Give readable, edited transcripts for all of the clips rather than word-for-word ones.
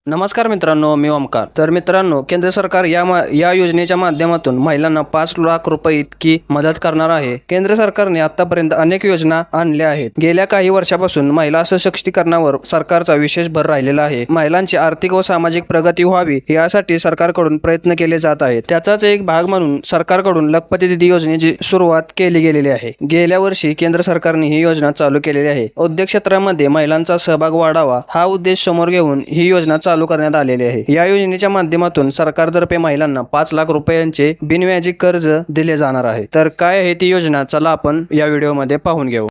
नमस्कार मित्रांनो, मी ओमकार. तर मित्रांनो, केंद्र सरकार या योजनेच्या माध्यमातून महिलांना 5 लाख रुपये इतकी मदत करणार आहे. केंद्र सरकारने आतापर्यंत अनेक योजना आणल्या आहेत. गेल्या काही वर्षापासून महिला सशक्तीकरणावर सरकारचा विशेष भर राहिलेला आहे. महिलांची आर्थिक व सामाजिक प्रगती व्हावी यासाठी सरकारकडून प्रयत्न केले जात आहेत. त्याचाच एक भाग म्हणून सरकारकडून लखपती दीदी योजनेची सुरुवात केली गेलेली आहे. गेल्या वर्षी केंद्र सरकारने ही योजना चालू केलेली आहे. उद्योग क्षेत्रामध्ये महिलांचा सहभाग वाढावा हा उद्देश समोर घेऊन ही योजना चालू करण्यात आलेली आहे. या योजनेच्या माध्यमातून सरकारतर्फे महिलांना 5 लाख रुपयांचे बिनव्याजी कर्ज दिले जाणार आहे. तर काय आहे ती योजना, चला आपण या व्हिडिओमध्ये पाहून घेऊ.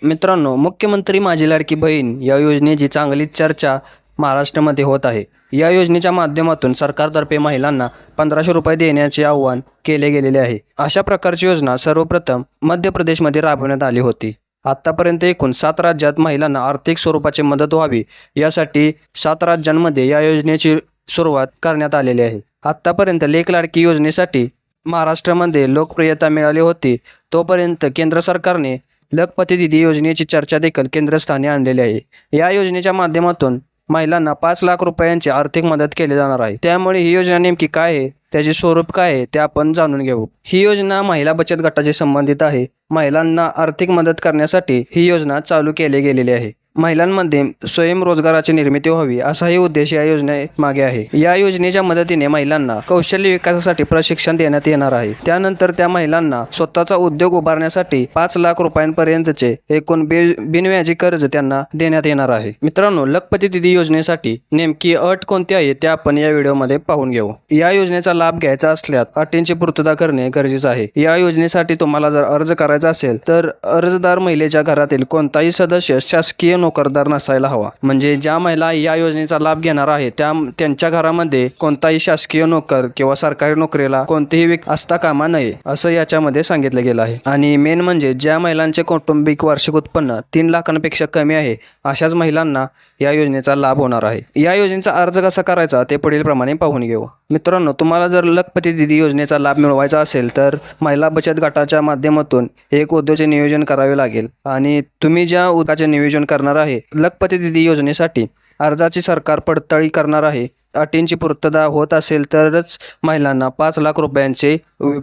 मित्रांनो, मुख्यमंत्री माझी लाडकी बहीण या योजनेची चांगलीच चर्चा महाराष्ट्रामध्ये होत आहे. या योजनेच्या माध्यमातून सरकारतर्फे महिलांना 1500 रुपये देण्याचे आवाहन केले गेलेले आहे. अशा प्रकारची योजना सर्वप्रथम मध्य प्रदेशमध्ये राबवण्यात आली होती. आतापर्यंत एकूण 7 राज्यात महिलांना आर्थिक स्वरूपाची मदत व्हावी यासाठी 7 राज्यांमध्ये या योजनेची सुरुवात करण्यात आलेली आहे. आतापर्यंत लेक लाडकी योजनेसाठी महाराष्ट्रामध्ये लोकप्रियता मिळाली होती. तोपर्यंत केंद्र सरकारने लखपती दीदी योजनेची चर्चा देखील केंद्रस्थानी आणलेली आहे. या योजनेच्या माध्यमातून महिलांना 5 लाख रुपयांची आर्थिक मदत केली जाणार आहे. त्यामुळे ही योजना नेमकी काय आहे, त्याचे स्वरूप काय आहे ते आपण जाणून घेऊ. ही योजना महिला बचत गटाशी संबंधित आहे. महिलांना आर्थिक मदत करण्यासाठी ही योजना चालू केली गेलेली आहे. महिलांमध्ये स्वयंरोजगाराची निर्मिती व्हावी असाही उद्देश या योजनेमागे आहे. या योजनेच्या मदतीने महिलांना कौशल्य विकासासाठी प्रशिक्षण देण्यात येणार आहे. त्यानंतर त्या महिलांना स्वतःचा उद्योग उभारण्यासाठी 5 लाख रुपयांपर्यंतचे एकूण बिनव्याजी कर्ज त्यांना देण्यात येणार आहे. मित्रांनो, लखपती दीदी योजनेसाठी नेमकी अट कोणती आहे ते आपण या व्हिडिओमध्ये पाहून घेऊ. या योजनेचा लाभ घ्यायचा असल्यास अटींची पूर्तता करणे गरजेचे आहे. या योजनेसाठी तुम्हाला जर अर्ज करायचा असेल तर अर्जदार महिलेच्या घरातील कोणताही सदस्य शासकीय नोकरदार नसायला हवा. म्हणजे ज्या महिला या योजनेचा लाभ घेणार आहे त्यांच्या घरामध्ये कोणताही शासकीय नोकर किंवा सरकारी नोकरीला कोणतेही व्यक्ती असता कामा नये असं याच्यामध्ये सांगितलं गेलं आहे. आणि मेन म्हणजे ज्या महिलांचे कौटुंबिक वार्षिक उत्पन्न 3 लाखांपेक्षा कमी आहे अशाच महिलांना या योजनेचा लाभ होणार आहे. या योजनेचा अर्ज कसा करायचा ते पुढील प्रमाणे पाहून घेऊ. मित्रांनो, तुम्हाला जर लखपती दीदी योजनेचा लाभ मिळवायचा असेल तर महिला बचत गटाच्या माध्यमातून एक उद्योगाचे नियोजन करावे लागेल. आणि तुम्ही ज्या उद्योगाचे नियोजन करणार आहे लखपती दीदी योजनेसाठी अर्जाची सरकार पडताळणी करणार आहे. अटींची पूर्तता होत असेल तरच महिलांना 5 लाख रुपयांचे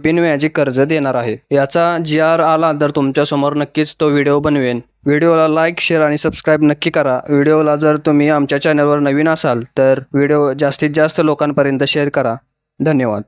बिनव्याजी कर्ज देणार आहे. याचा GR आला तर तुमच्यासमोर नक्कीच तो व्हिडिओ बनवेन. व्हिडिओला लाईक, शेअर आणि सबस्क्राईब नक्की करा. व्हिडिओला जर तुम्ही आमच्या चॅनलवर नवीन असाल तर व्हिडिओ जास्तीत जास्त लोकांपर्यंत शेअर करा. धन्यवाद.